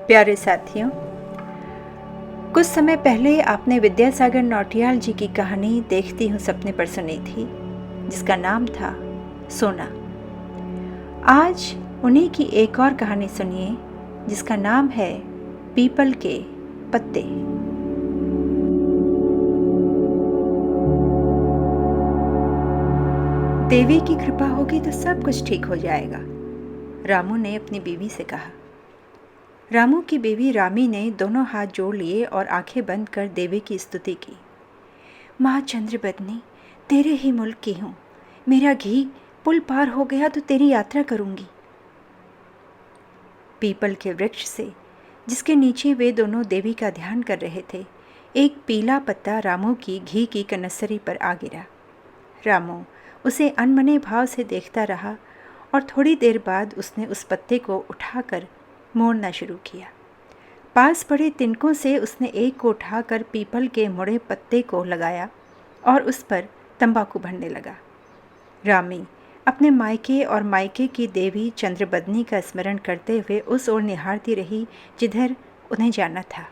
प्यारे साथियों, कुछ समय पहले आपने विद्यासागर नौटियाल जी की कहानी देखती हूँ सपने पर सुनी थी, जिसका नाम था सोना। आज उन्हीं की एक और कहानी सुनिए, जिसका नाम है पीपल के पत्ते। देवी की कृपा होगी तो सब कुछ ठीक हो जाएगा, रामू ने अपनी बीवी से कहा। रामू की बीवी रामी ने दोनों हाथ जोड़ लिए और आंखें बंद कर देवी की स्तुति की। माँ चंद्रबदनी, तेरे ही मुल्क की हूँ। मेरा घी पुल पार हो गया तो तेरी यात्रा करूँगी। पीपल के वृक्ष से, जिसके नीचे वे दोनों देवी का ध्यान कर रहे थे, एक पीला पत्ता रामू की घी की कनस्सरी पर आ गिरा। रामू उसे अनमने भाव से देखता रहा और थोड़ी देर बाद उसने उस पत्ते को उठाकर मोड़ना शुरू किया। पास पड़े तिनकों से उसने एक को उठाकर पीपल के मुड़े पत्ते को लगाया और उस पर तंबाकू भरने लगा। रामी अपने मायके और मायके की देवी चंद्रबदनी का स्मरण करते हुए उस ओर निहारती रही जिधर उन्हें जाना था।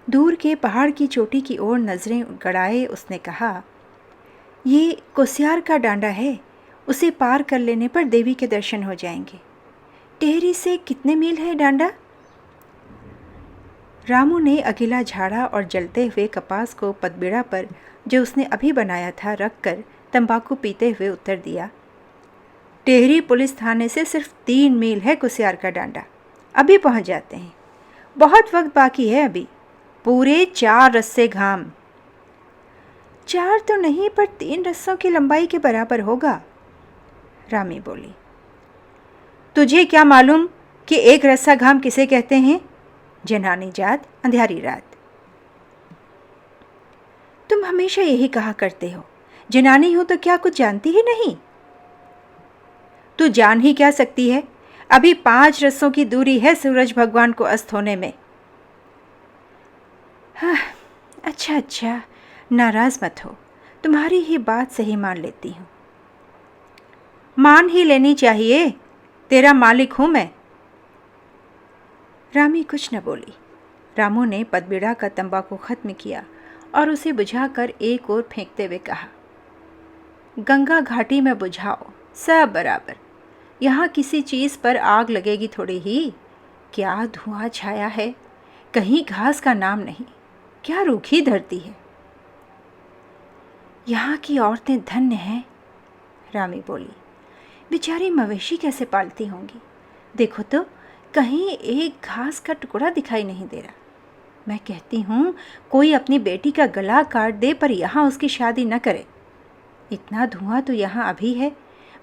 दूर के पहाड़ की चोटी की ओर नजरें गड़ाए उसने कहा, ये कुसियार का डांडा है। उसे पार कर लेने पर देवी के दर्शन हो जाएंगे। टेहरी से कितने मील है डांडा? रामू ने अकेला झाड़ा और जलते हुए कपास को पतबीड़ा पर, जो उसने अभी बनाया था, रखकर तंबाकू पीते हुए उत्तर दिया, टेहरी पुलिस थाने से सिर्फ 3 मील है कुसियार का डांडा। अभी पहुंच जाते हैं। बहुत वक्त बाकी है अभी। पूरे 4 रस्से घाम। 4 तो नहीं, पर 3 रस्सों की लंबाई के बराबर होगा, रामी बोली। तुझे क्या मालूम कि एक रस्सा घाम किसे कहते हैं? जनानी जात, अंधियारी रात। तुम हमेशा यही कहा करते हो, जनानी हो तो क्या कुछ जानती ही नहीं? तू जान ही क्या सकती है? अभी 5 रस्सों की दूरी है सूरज भगवान को अस्त होने में। हाँ, अच्छा, नाराज मत हो। तुम्हारी ही बात सही मान लेती हूँ। मान ही लेनी चाहिए, तेरा मालिक हूं मैं। रामी कुछ न बोली। रामू ने पतबीड़ा का तंबाकू खत्म किया और उसे बुझाकर एक ओर फेंकते हुए कहा, गंगा घाटी में बुझाओ, सब बराबर। यहाँ किसी चीज़ पर आग लगेगी थोड़ी ही। क्या धुआं छाया है, कहीं घास का नाम नहीं। क्या रूखी धरती है। यहाँ की औरतें धन्य हैं, रामी बोली। बेचारी मवेशी कैसे पालती होंगी। देखो तो, कहीं एक घास का टुकड़ा दिखाई नहीं दे रहा। मैं कहती हूँ कोई अपनी बेटी का गला काट दे पर यहाँ उसकी शादी न करे। इतना धुआं तो यहाँ अभी है,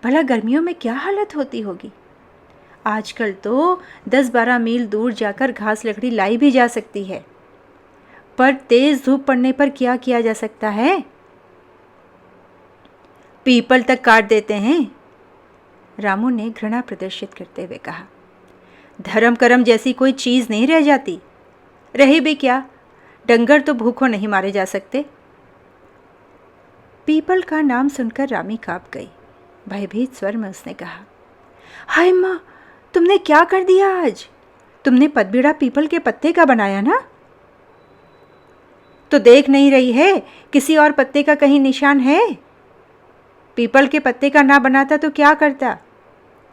भला गर्मियों में क्या हालत होती होगी। आजकल तो 10-12 मील दूर जाकर घास लकड़ी लाई भी जा सकती है, पर तेज धूप पड़ने पर क्या किया जा सकता है? पीपल तक काट देते हैं, रामू ने घृणा प्रदर्शित करते हुए कहा। धर्म कर्म जैसी कोई चीज़ नहीं रह जाती। रहे भी क्या, डंगर तो भूखों नहीं मारे जा सकते। पीपल का नाम सुनकर रामी काँप गई। भयभीत स्वर में उसने कहा, हाय माँ, तुमने क्या कर दिया आज? तुमने पतबीड़ा पीपल के पत्ते का बनाया ना? तो देख नहीं रही है, किसी और पत्ते का कहीं निशान है? पीपल के पत्ते का ना बनाता तो क्या करता?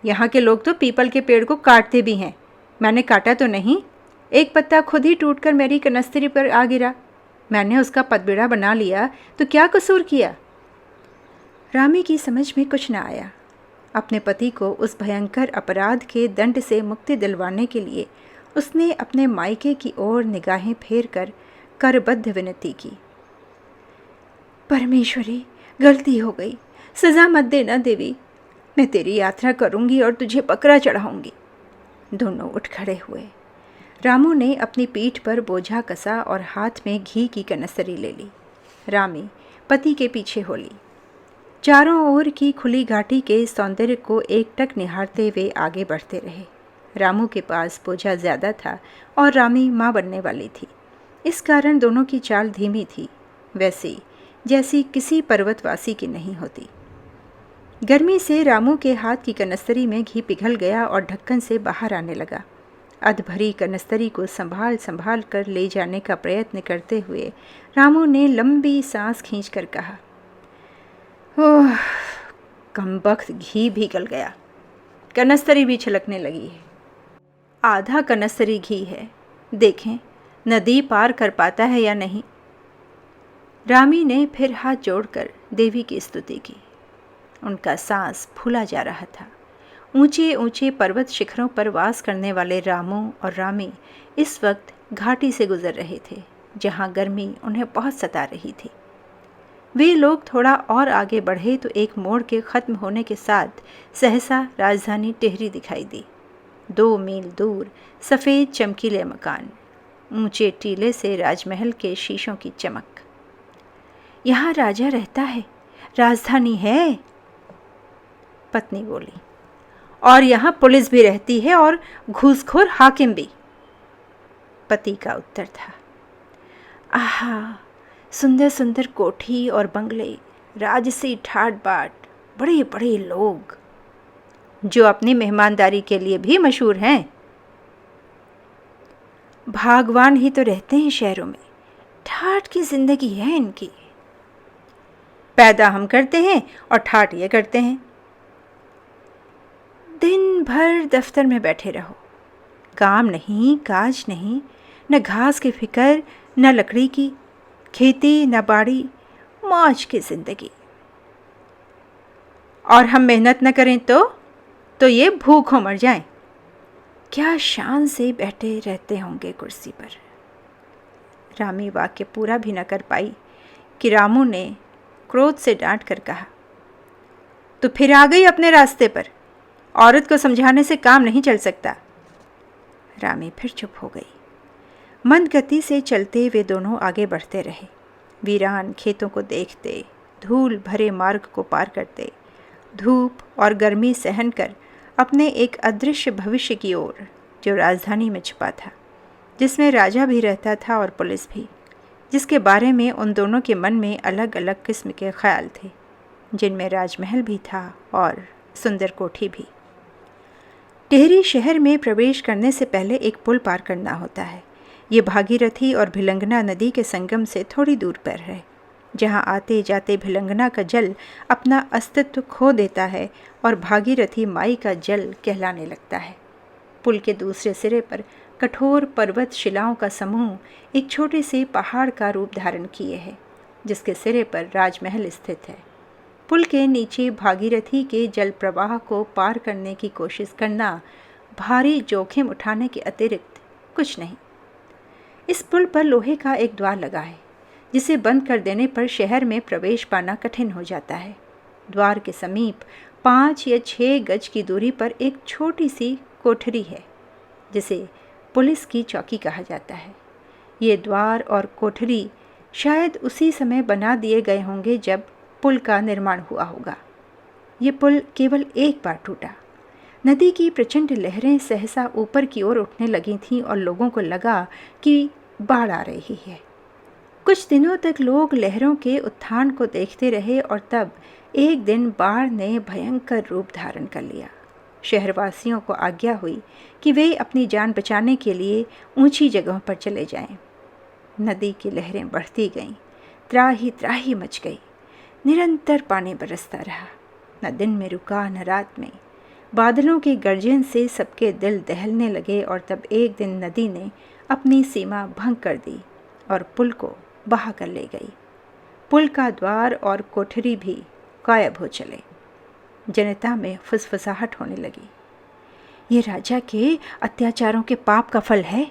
यहाँ के लोग तो पीपल के पेड़ को काटते भी हैं। मैंने काटा तो नहीं। एक पत्ता खुद ही टूटकर मेरी कनस्त्री पर आ गिरा। मैंने उसका पतबीड़ा बना लिया तो क्या कसूर किया? रामी की समझ में कुछ न आया। अपने पति को उस भयंकर अपराध के दंड से मुक्ति दिलवाने के लिए उसने अपने मायके की ओर निगाहें फेर कर करबद्ध विनती की। परमेश्वरी, गलती हो गई, सज़ा मत देना देवी। मैं तेरी यात्रा करूंगी और तुझे बकरा चढ़ाऊंगी। दोनों उठ खड़े हुए। रामू ने अपनी पीठ पर बोझा कसा और हाथ में घी की कनस्सरी ले ली। रामी पति के पीछे हो ली। चारों ओर की खुली घाटी के सौंदर्य को एकटक निहारते हुए आगे बढ़ते रहे। रामू के पास बोझा ज़्यादा था और रामी माँ बनने वाली थी। इस कारण दोनों की चाल धीमी थी, वैसी जैसी किसी पर्वतवासी की नहीं होती। गर्मी से रामू के हाथ की कनस्सरी में घी पिघल गया और ढक्कन से बाहर आने लगा। अधभरी कनस्तरी को संभाल संभाल कर ले जाने का प्रयत्न करते हुए रामू ने लंबी सांस खींचकर कहा, ओह, कमबख्त घी भी गल गया, कनस्तरी भी छलकने लगी है। आधा कनस्तरी घी है, देखें नदी पार कर पाता है या नहीं। रामी ने फिर हाथ जोड़कर देवी की स्तुति की। उनका सांस फूला जा रहा था। ऊंचे ऊंचे पर्वत शिखरों पर वास करने वाले रामू और रामी इस वक्त घाटी से गुजर रहे थे, जहां गर्मी उन्हें बहुत सता रही थी। वे लोग थोड़ा और आगे बढ़े तो एक मोड़ के ख़त्म होने के साथ सहसा राजधानी टिहरी दिखाई दी। 2 मील दूर सफ़ेद चमकीले मकान, ऊंचे टीले से राजमहल के शीशों की चमक। यहाँ राजा रहता है, राजधानी है, पत्नी बोली। और यहाँ पुलिस भी रहती है और घूसखोर हाकिम भी, पति का उत्तर था। आहा, सुंदर सुंदर कोठी और बंगले, राजसी ठाट बाट, बड़े बड़े लोग जो अपनी मेहमानदारी के लिए भी मशहूर हैं। भागवान ही तो रहते हैं शहरों में, ठाट की जिंदगी है इनकी। पैदा हम करते हैं और ठाट ये करते हैं। दिन भर दफ्तर में बैठे रहो, काम नहीं, काज नहीं, न घास की फिक्र, न लकड़ी की, खेती न बाड़ी, मौज की जिंदगी। और हम मेहनत न करें तो ये भूखों मर जाएं। क्या शान से बैठे रहते होंगे कुर्सी पर। रामी वाक्य पूरा भी न कर पाई कि रामू ने क्रोध से डांट कर कहा, तो फिर आ गई अपने रास्ते पर, औरत को समझाने से काम नहीं चल सकता। रामी फिर चुप हो गई। मंद गति से चलते वे दोनों आगे बढ़ते रहे। वीरान खेतों को देखते, धूल भरे मार्ग को पार करते, धूप और गर्मी सहन कर अपने एक अदृश्य भविष्य की ओर, जो राजधानी में छिपा था, जिसमें राजा भी रहता था और पुलिस भी, जिसके बारे में उन दोनों के मन में अलग अलग किस्म के ख्याल थे, जिनमें राजमहल भी था और सुंदर कोठी भी। टिहरी शहर में प्रवेश करने से पहले एक पुल पार करना होता है। ये भागीरथी और भिलंगना नदी के संगम से थोड़ी दूर पर है, जहाँ आते जाते भिलंगना का जल अपना अस्तित्व खो देता है और भागीरथी माई का जल कहलाने लगता है। पुल के दूसरे सिरे पर कठोर पर्वत शिलाओं का समूह एक छोटे से पहाड़ का रूप धारण किए है, जिसके सिरे पर राजमहल स्थित है। पुल के नीचे भागीरथी के जल प्रवाह को पार करने की कोशिश करना भारी जोखिम उठाने के अतिरिक्त कुछ नहीं। इस पुल पर लोहे का एक द्वार लगा है, जिसे बंद कर देने पर शहर में प्रवेश पाना कठिन हो जाता है। द्वार के समीप 5 या 6 गज की दूरी पर एक छोटी सी कोठरी है, जिसे पुलिस की चौकी कहा जाता है। ये द्वार और कोठरी शायद उसी समय बना दिए गए होंगे जब पुल का निर्माण हुआ होगा। ये पुल केवल एक बार टूटा। नदी की प्रचंड लहरें सहसा ऊपर की ओर उठने लगी थीं और लोगों को लगा कि बाढ़ आ रही है। कुछ दिनों तक लोग लहरों के उत्थान को देखते रहे और तब एक दिन बाढ़ ने भयंकर रूप धारण कर लिया। शहरवासियों को आज्ञा हुई कि वे अपनी जान बचाने के लिए ऊंची जगहों पर चले जाएं। नदी की लहरें बढ़ती गईं, त्राही त्राही मच गई। निरंतर पानी बरसता रहा, न दिन में रुका न रात में। बादलों की गर्जन से सबके दिल दहलने लगे और तब एक दिन नदी ने अपनी सीमा भंग कर दी और पुल को बहा कर ले गई। पुल का द्वार और कोठरी भी गायब हो चले। जनता में फुसफुसाहट होने लगी। ये राजा के अत्याचारों के पाप का फल है।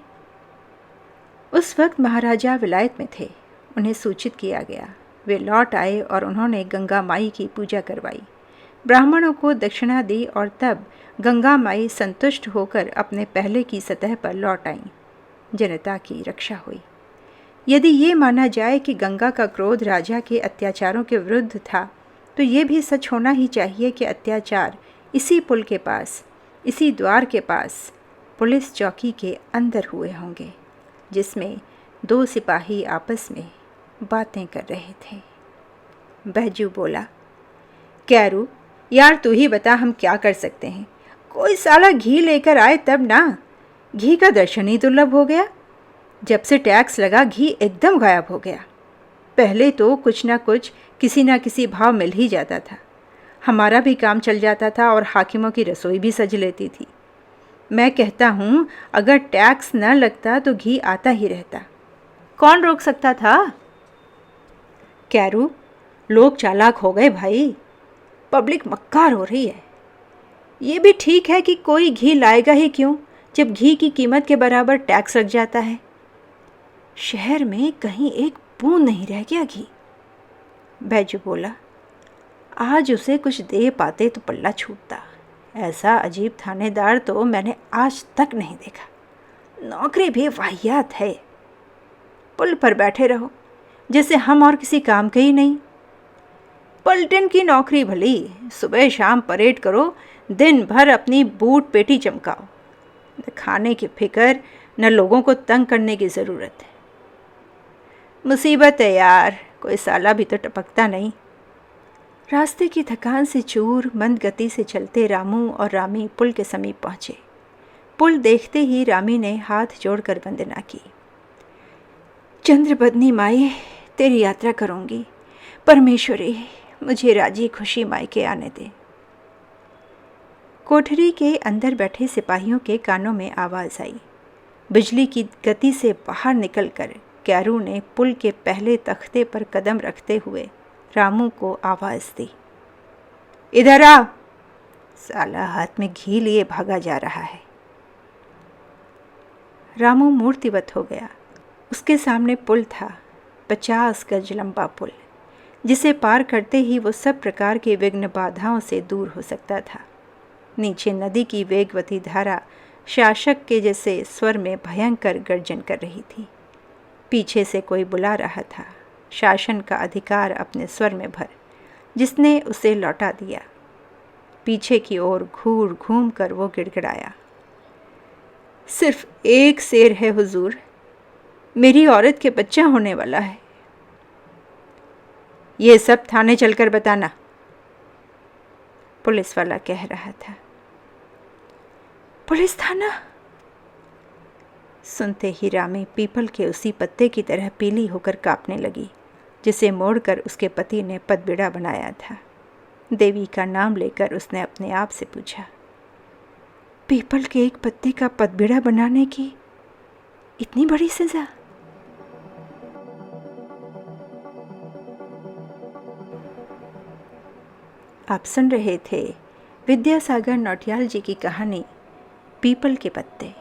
उस वक्त महाराजा विलायत में थे। उन्हें सूचित किया गया। वे लौट आए और उन्होंने गंगा माई की पूजा करवाई, ब्राह्मणों को दक्षिणा दी और तब गंगा माई संतुष्ट होकर अपने पहले की सतह पर लौट आईं। जनता की रक्षा हुई। यदि ये माना जाए कि गंगा का क्रोध राजा के अत्याचारों के विरुद्ध था, तो ये भी सच होना ही चाहिए कि अत्याचार इसी पुल के पास, इसी द्वार के पास, पुलिस चौकी के अंदर हुए होंगे, जिसमें 2 सिपाही आपस में बातें कर रहे थे। बैजू बोला, कैरू यार, तू ही बता हम क्या कर सकते हैं। कोई साला घी लेकर आए तब ना। घी का दर्शन ही दुर्लभ हो गया। जब से टैक्स लगा घी एकदम गायब हो गया। पहले तो कुछ ना कुछ किसी ना किसी भाव मिल ही जाता था। हमारा भी काम चल जाता था और हाकिमों की रसोई भी सज लेती थी। मैं कहता हूँ अगर टैक्स न लगता तो घी आता ही रहता। कौन रोक सकता था? कैरू, लोग चालाक हो गए भाई। पब्लिक मक्कार हो रही है। ये भी ठीक है कि कोई घी लाएगा ही क्यों जब घी की कीमत के बराबर टैक्स लग जाता है। शहर में कहीं एक बूंद नहीं रह गया घी। बैजू बोला, आज उसे कुछ दे पाते तो पल्ला छूटता। ऐसा अजीब थानेदार तो मैंने आज तक नहीं देखा। नौकरी भी वाहियात है। पुल पर बैठे रहो जैसे हम और किसी काम के ही नहीं। पलटन की नौकरी भली, सुबह शाम परेड करो, दिन भर अपनी बूट पेटी चमकाओ। न खाने की फिक्र, न लोगों को तंग करने की ज़रूरत है। मुसीबत है यार, कोई साला भी तो टपकता नहीं। रास्ते की थकान से चूर मंद गति से चलते रामू और रामी पुल के समीप पहुँचे। पुल देखते ही रामी ने हाथ जोड़कर वंदना की। चंद्रबदनी माई, तेरी यात्रा करूँगी। परमेश्वरी, मुझे राजी खुशी मायके आने दे। कोठरी के अंदर बैठे सिपाहियों के कानों में आवाज़ आई। बिजली की गति से बाहर निकलकर कैरू ने पुल के पहले तख्ते पर कदम रखते हुए रामू को आवाज़ दी, इधर आ। साला हाथ में घी लिए भागा जा रहा है। रामू मूर्तिवत हो गया। उसके सामने पुल था, 50 गज लंबा पुल, जिसे पार करते ही वो सब प्रकार के विघ्न बाधाओं से दूर हो सकता था। नीचे नदी की वेगवती धारा शासक के जैसे स्वर में भयंकर गर्जन कर रही थी। पीछे से कोई बुला रहा था, शासन का अधिकार अपने स्वर में भर, जिसने उसे लौटा दिया। पीछे की ओर घूर घूम कर वो गिड़गिड़ाया, सिर्फ एक शेर है हुजूर, मेरी औरत के बच्चा होने वाला है। ये सब थाने चलकर बताना, पुलिस वाला कह रहा था। पुलिस थाना? सुनते ही रामी पीपल के उसी पत्ते की तरह पीली होकर कांपने लगी, जिसे मोड़कर उसके पति ने पदबिड़ा बनाया था। देवी का नाम लेकर उसने अपने आप से पूछा, पीपल के एक पत्ते का पदबिड़ा बनाने की इतनी बड़ी सजा? आप सुन रहे थे विद्यासागर नौटियाल जी की कहानी पीपल के पत्ते।